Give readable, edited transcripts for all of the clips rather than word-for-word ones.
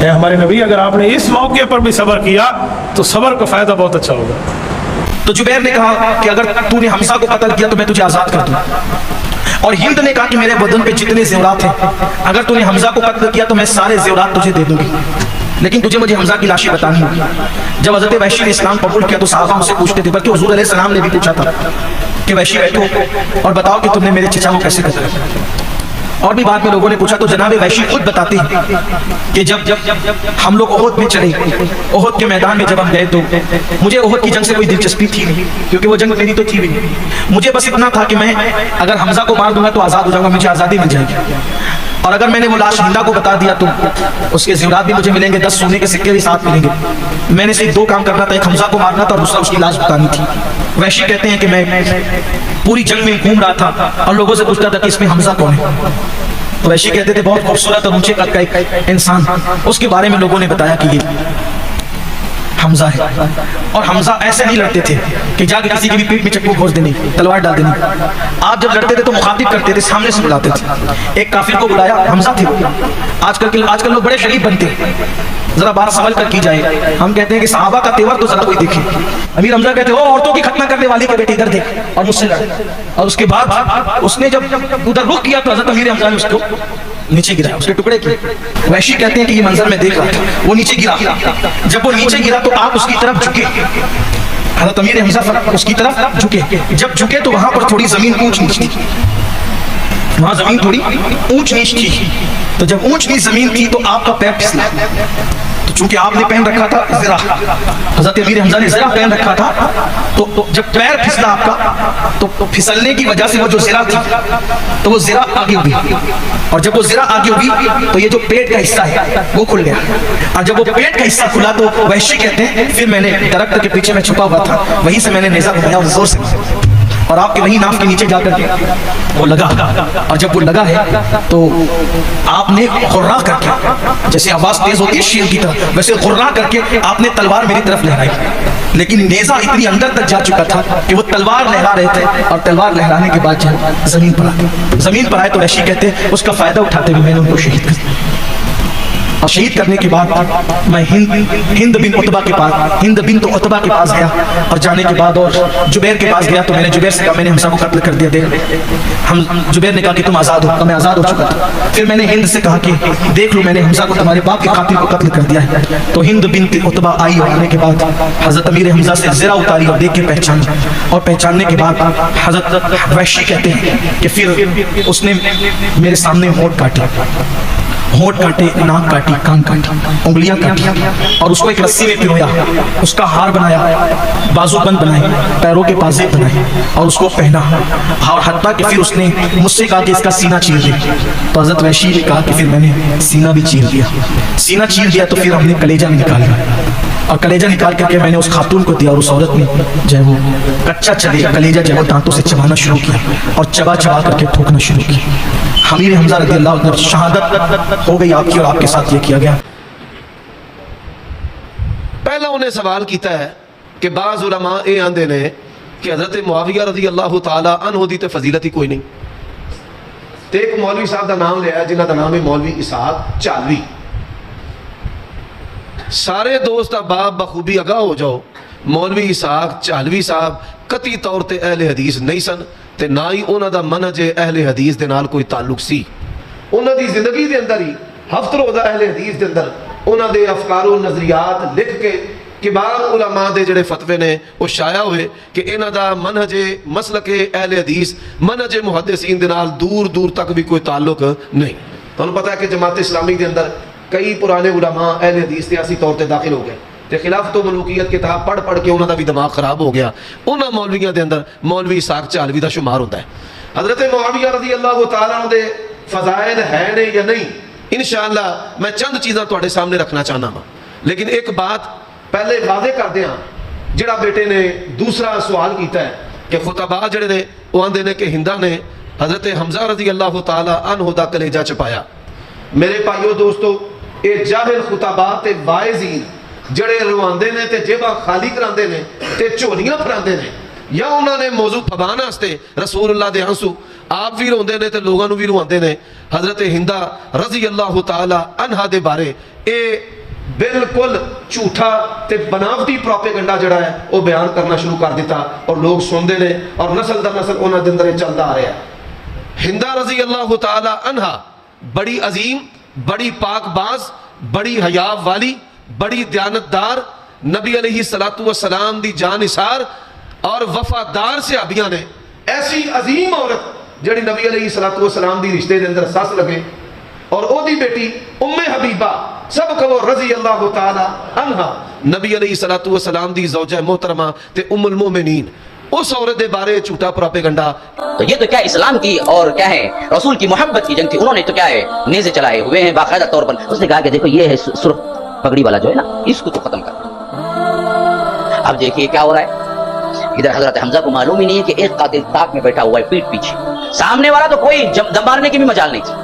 اے ہمارے نبی اگر آپ نے اس موقع پر بھی صبر کیا تو صبر کا فائدہ بہت اچھا ہوگا. تو زبیر نے کہا کہ اگر تو نے حمزہ کو قتل کیا تو میں تجھے آزاد کر دوں. اور ہند نے کہا کہ میرے بدن پہ جتنے زیورات ہیں اگر تو نے حمزہ کو قتل کیا تو میں سارے زیورات تجھے دے دوں گی، لیکن تجھے مجھے حمزہ کی لاشیں بتانی ہوگی. جب حضرت وحشی نے اسلام قبول کیا تو صحابہ سے پوچھتے تھے، بلکہ حضور علیہ السلام نے بھی پوچھا تھا کہ وحشی بیٹھو اور بتاؤ کہ تم نے میرے چچا کو کیسے قتل کیا. اور بھی بعد میں لوگوں نے پوچھا تو جناب وحشی خود بتاتے ہیں کہ جب ہم لوگ احد میں چلے، احد کے میدان میں جب ہم گئے تو مجھے احد کی جنگ سے کوئی دلچسپی تھی نہیں، کیونکہ وہ جنگ میری تو تھی بھی نہیں. مجھے بس اتنا تھا کہ میں اگر حمزہ کو مار دوں گا تو آزاد ہو جاؤں گا، مجھے آزادی مل جائے گی. اور اگر میں نے وہ لاش ہندا کو بتا دیا تو اس کے زیورات بھی مجھے ملیں گے، 10 سونے کے سکے بھی ساتھ ملیں گے. میں نے صرف 2 کام کرنا تھا، ایک حمزہ کو مارنا تھا اور دوسرا اس کی لاش بتانی تھی. وحشی کہتے ہیں کہ میں پوری جنگ میں گھوم رہا تھا اور لوگوں سے پوچھتا تھا کہ اس میں حمزہ کون ہے. تو وحشی کہتے تھے بہت خوبصورت اور اونچے قد کا ایک انسان، اس کے بارے میں لوگوں نے بتایا کہ یہ حمزہ ہے. اور حمزہ ایسے نہیں لڑتے تھے کہ جا کے کسی کی بھی پیٹ میں چکو گھوس دینی، تلوار ڈال دینی. آپ جب لڑتے تھے تو مخاطب کرتے تھے، سامنے سے بلاتے تھے. ایک کافر کو بلایا، حمزہ تھے. آج کل لوگ بڑے شریف بنتے ہیں. ذرا بات سمجھ کر کی جائے. ہم کہتے ہیں کہ صحابہ کا تیور تو ذرا کوئی دیکھے. امیر حمزہ کہتے ہیں او عورتوں کی ختنہ کرنے والی کے بیٹے ادھر دیکھ، اور مجھ سے لڑ. اور اس کے بعد اس نے جب ادھر رخ کیا تو حضرت امیر حمزہ نے اس کو نیچے گرایا، اس کے ٹکڑے کیے. وحشی کہتے ہیں کہ یہ منظر میں دیکھ رہا تھا، وہ نیچے گرا. جب وہ نیچے گرا تو آپ اس کی طرف جھکے. حضرت امیر حمزہ اس کی طرف جھکے. جب جھکے تو وہاں پر تھوڑی زمین اونچ نیچ تھی، وہاں زمین تھوڑی اونچ نیچ تھی. تو جب اونچ نیچ زمین تھی تو آپ کا پیر پھسلا. تو چونکہ آپ نے پہن رکھا تھا زرہ، حضرت امیر حمزہ نے زرہ پہن رکھا تھا، تو جب پیر پھسلا آپ کا تو پھسلنے کی وجہ سے وہ جو زرہ تھی تو وہ زرہ آگے ہوئی. اور جب وہ زرہ آگے ہوئی تو یہ جو پیٹ کا حصہ ہے وہ کھل گیا. اور جب وہ پیٹ کا حصہ کھلا تو وحشی کہتے ہیں پھر میں نے درخت کے پیچھے میں چھپا ہوا تھا، وہیں سے میں نے نیزہ اٹھایا اور زور سے، اور آپ کے وہیں ناف کے نیچے جا کر کے وہ لگا. اور جب وہ لگا ہے تو آپ نے غرا کر کے، جیسے آواز تیز ہوتی ہے شیر کی طرح، ویسے غرا کر کے آپ نے تلوار میری طرف لہرائی. لیکن نیزہ اتنی اندر تک جا چکا تھا کہ وہ تلوار لہرا رہے تھے، اور تلوار لہرانے کے بعد زمین پر آئے. زمین پر آئے تو وحشی کہتے ہیں اس کا فائدہ اٹھاتے ہوئے میں نے ان کو شہید کر دیا. اور شہید کرنے کے بعد میں ہند بن عتبہ کے پاس گیا. اور جانے کے بعد اور زبیر کے پاس گیا تو میں نے زبیر سے کہا میں نے حمزہ کو قتل کر دیا. زبیر نے کہا کہ تم آزاد ہو. میں آزاد ہو چکا تھا. پھر میں نے ہند سے کہا کہ دیکھ لو میں نے حمزہ کو تمہارے باپ کے قاتل کو قتل کر دیا ہے. تو ہند بنت عتبہ آئی اور آنے کے بعد حضرت امیر حمزہ سے زرہ اتاری اور دیکھ کے پہچانا. اور پہچاننے کے بعد حضرت وحشی کہتے ہیں کہ پھر اس نے میرے سامنے ہونٹ کاٹے، ناک کاٹی، کان کاٹی، انگلیاں کاٹی، اور اس کو ایک رسی میں پرویا، اس کا ہار بنایا، بازو بند بنائے، پیروں کے پازے بنائے اور اس کو پہنا. اور حتیٰ کہ پھر اس نے مجھ سے کہا کہ اس کا سینہ چیر دے. تو حضرت وحشی نے کہا کہ پھر میں نے سینہ بھی چیر دیا. سینہ چیر دیا تو پھر ہم نے کلیجہ نکالا، اور کلیجہ نکال کر کے میں نے اس خاتون کو دیا. اور اس عورت نے جو ہے وہ کچا کلیجہ جو ہے وہ دانتوں سے چبانا شروع کیا اور چبا کر کے ٹھوکنا شروع کیا. امیر حمزہ رضی اللہ عنہ شہادت ہو گئی آپ کی، اور آپ کے ساتھ یہ کیا گیا. پہلا انہیں سوال کیتا ہے کہ بعض علماء یہ آندے نے کہ حضرت معاویہ رضی اللہ تعالی عنہ دی تے فضیلت ہی کوئی نہیں. تے ایک مولوی صاحب دا نام لیا جنہ دا نام ہے مولوی اسحاق چالوی. سارے دوست احباب بخوبی آگاہ ہو جاؤ، مولوی اسحاق چالوی صاحب قطعی طور تے اہل حدیث نہیں سن، تے نہ ہی انہاں دا منہج اہل حدیث دے نال کوئی تعلق سی. انہاں دی زندگی دے اندر ہی ہفت روزہ اہل حدیث دے اندر انہاں دے افکار و نظریات لکھ کے کبار علماء دے جڑے فتوے نے وہ شائع ہوئے کہ انہاں دا منہج مسلک اہل حدیث منہج محدثین دے نال دور دور تک بھی کوئی تعلق نہیں. تانوں پتہ ہے کہ جماعت اسلامی دے اندر کئی پرانے علماء اہل حدیث سیاسی طور تے داخل ہو گئے تے خلافت و ملوکیت کتاب پڑھ کے انہاں دا بھی دماغ خراب ہو گیا. انہاں مولویاں دے اندر مولوی اسحاق چالوی دا شمار ہوتا ہے. حضرت معاویہ رضی اللہ تعالی عنہ دے فضائل ہے نے یا نہیں انشاءاللہ میں چند چیزاں تواڈے سامنے رکھنا چاہنا ہاں. لیکن ایک بات پہلے واضح کر دیاں، جڑا بیٹے نے دوسرا سوال کیتا ہے کہ خطباء جڑے نے وہ آندے نے کہ ہندا نے حضرت حمزہ رضی اللہ تعالی عنہ دا کلیجہ چپایا. میرے بھائیو دوستو، اے جاہل خطباء تے واعظین جڑے رواندے نے تے جیباں خالی کراندے نے تے جھولیاں پھراندے نے، یا انہوں نے موضوع پھبان واسطے رسول اللہ دے ہنسو آپ بھی روندے نے تے لوگاں نو بھی رواندے نے. حضرت ہندا رضی اللہ تعالی عنہا دے بارے اے بالکل جھوٹا تے بناوٹی پروپیگنڈا جڑا ہے وہ بیان کرنا شروع کر دیتا اور لوگ سندے نے اور نسل در نسل انہاں دے اندر چلتا آ رہا ہے. ہندا رضی اللہ تعالی عنہا بڑی عظیم، بڑی پاک باز، بڑی حیا والی، بڑی دیانتدار، نبی علیہ السلام دی جان نثار اور وفادار صحابیاں نے. ایسی عظیم عورت جڑی نبی علیہ السلام دی رشتے دے اندر سس لگے اور او دی بیٹی ام حبیبہ سب کو رضی اللہ تعالی عنہا نبی علیہ السلام دی زوجہ محترمہ تے ام المومنین، اس عورت دے بارے جھوٹا پروپیگنڈا. تو یہ تو کیا اسلام کی اور کیا ہے رسول کی محبت کی جنگ تھی. انہوں نے تو کیا ہے نیزے چلائے ہوئے ہیں باقاعدہ طور پر. اس نے کہا کہ دیکھو یہ ہے سرخ پگڑی والا جو ہے نا، اس کو تو ختم کر. اب دیکھیے کیا ہو رہا ہے ادھر. حضرت حمزہ کو معلوم ہی نہیں ہے کہ ایک قاتل تاک میں بیٹھا ہوا ہے پیٹ پیچھے. سامنے والا تو کوئی دم مارنے کی بھی مجال نہیں تھی،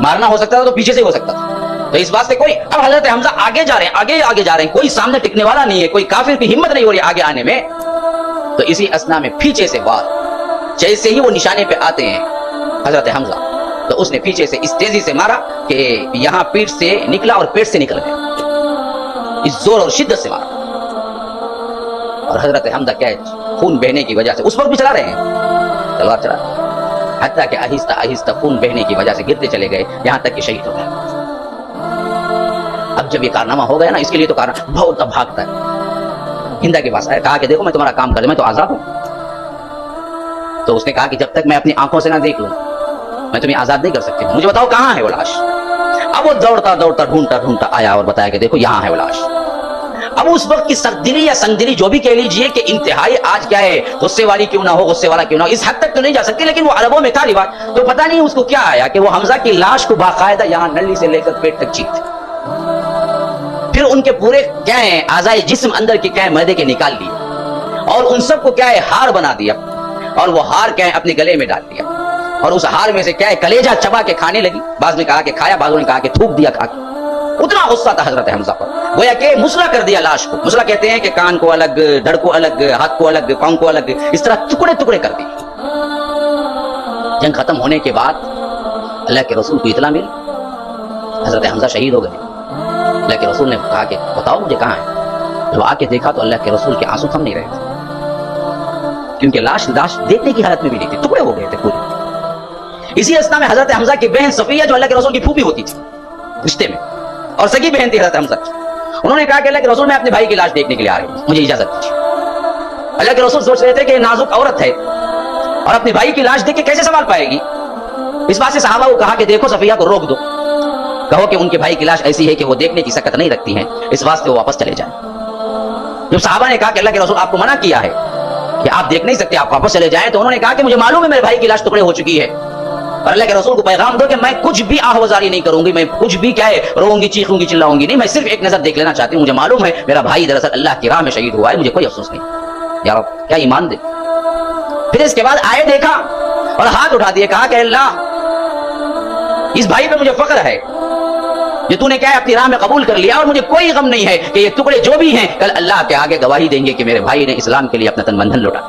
مارنا ہو سکتا تھا تو پیچھے سے ہو سکتا تھا. تو اس واسطے کوئی اب حضرت حمزہ آگے جا رہے ہیں، آگے جا رہے ہیں، کوئی سامنے ٹکنے والا نہیں ہے، کوئی کافر کی ہمت نہیں ہو رہی آگے آنے میں. تو اسی اسنا میں پیچھے سے وار، جیسے ہی وہ نشانے پہ آتے ہیں حضرت حمزہ، تو اس نے پیچھے سے اس تیزی سے مارا کہ یہاں پیٹ سے نکلا اور پیٹ سے نکل گیا. اس زور اور شدت سے مارا. اور حضرت حمزہ کیا ہے خون بہنے کی وجہ سے اس وقت بھی چلا رہے ہیں تلوار چلا، حتیٰ کہ آہستہ آہستہ خون بہنے کی وجہ سے گرتے چلے گئے یہاں تک کہ شہید ہو گئے. اب جب یہ کارنامہ ہو گیا نا، اس کے لیے تو کارنامہ بہت اب بھاگتا ہے. ہندا کے پاس آیا، کہا کہ دیکھو میں تمہارا کام کر دوں، میں تو آزاد ہوں. تو اس نے کہا کہ جب تک میں اپنی آنکھوں سے نہ دیکھ لوں میں تمہیں آزاد نہیں کر سکتی. مجھے بتاؤ کہاں ہے وہ لاش. اب وہ دوڑتا ڈھونڈتا آیا اور بتایا کہ دیکھو یہاں ہے وہ لاش. اب اس وقت کی سخت دلی یا سنگ دلی جو بھی کہہ لیجئے کہ انتہائی آج کیا ہے غصے والی کیوں نہ ہو، غصے والا کیوں نہ ہو، اس حد تک تو نہیں جا سکتی، لیکن وہ عربوں میں تھا رواج. تو پتہ نہیں اس کو کیا آیا کہ وہ حمزہ کی لاش کو باقاعدہ یہاں نلی سے لے کر پیٹ تک چیرتے، پھر ان کے پورے کیا ہے اعضائے جسم اندر کے کیا ہے معدے کے نکال لیے اور ان سب کو کیا ہے ہار بنا دیا اور وہ ہار کیا ہے اپنے گلے میں ڈال دیا اور اس ہار میں سے کیا ہے کلیجہ چبا کے کھانے لگی. بعض نے کہا کہ کھایا، بعضوں نے کہا کہ تھوک دیا کھا کے. اتنا غصہ تھا حضرت حمزہ پر، گویا کہ مسلا کر دیا لاش کو. مسلا کہتے ہیں کہ کان کو الگ، دھڑ کو الگ، ہاتھ کو الگ، پاؤں کو الگ، اس طرح ٹکڑے ٹکڑے کر دیے. جنگ ختم ہونے کے بعد اللہ کے رسول کو اطلاع ملی حضرت حمزہ شہید ہو گئے. اللہ کے رسول نے کہا کہ بتاؤ مجھے کہاں ہے. جب آ کے دیکھا تو اللہ کے رسول کے آنسو تھم نہیں رہے تھے، کیونکہ لاش دیکھنے کی حالت میں بھی نہیں تھی، ٹکڑے ہو گئے تھے پورے. اسی اسنا میں حضرت حمزہ کی بہن صفیہ جو اللہ کے رسول کی پھوپھی ہوتی تھی رشتے میں اور سگی بہن تھی حضرت حمزہ کی، انہوں نے کہا کہ اللہ کے رسول میں اپنے بھائی کی لاش دیکھنے کے لیے آ رہی ہوں، مجھے اجازت دیجیے. اللہ کے رسول سوچ رہے تھے کہ نازک عورت ہے اور اپنے بھائی کی لاش دیکھ کے کیسے سنبھال پائے گی. اس بات سے صحابہ کو کہا کہ دیکھو صفیہ کو روک دو، کہو کہ ان کے بھائی کی لاش ایسی ہے کہ وہ دیکھنے کی سکت نہیں رکھتی ہیں، اس واسطے وہ واپس چلے جائیں. جب صحابہ نے کہا کہ اللہ کے رسول آپ کو منع کیا ہے کہ آپ دیکھ نہیں سکتے، آپ واپس چلے جائیں، تو انہوں نے کہا کہ مجھے معلوم ہے میرے بھائی کی لاش ٹکڑے ہو چکی ہے، اور اللہ کے رسول کو پیغام دو کہ میں کچھ بھی آہوازاری نہیں کروں گی، میں کچھ بھی کیا ہے روؤں گی، چیخوں گی، چلاؤں گی نہیں، میں صرف ایک نظر دیکھ لینا چاہتی ہوں، مجھے معلوم ہے میرا بھائی دراصل اللہ کی راہ میں شہید ہوا ہے، مجھے کوئی افسوس نہیں. یا رب کیا ایمان دے. پھر اس کے بعد آئے، دیکھا اور ہاتھ اٹھا دیے، کہا کہ اللہ اس بھائی پہ مجھے فخر ہے جو تو نے کیا ہے اپنی راہ میں قبول کر لیا، اور مجھے کوئی غم نہیں ہے کہ یہ ٹکڑے جو بھی ہیں کل اللہ کے آگے گواہی دیں گے کہ میرے بھائی نے اسلام کے لیے اپنا تن من دھن لوٹا.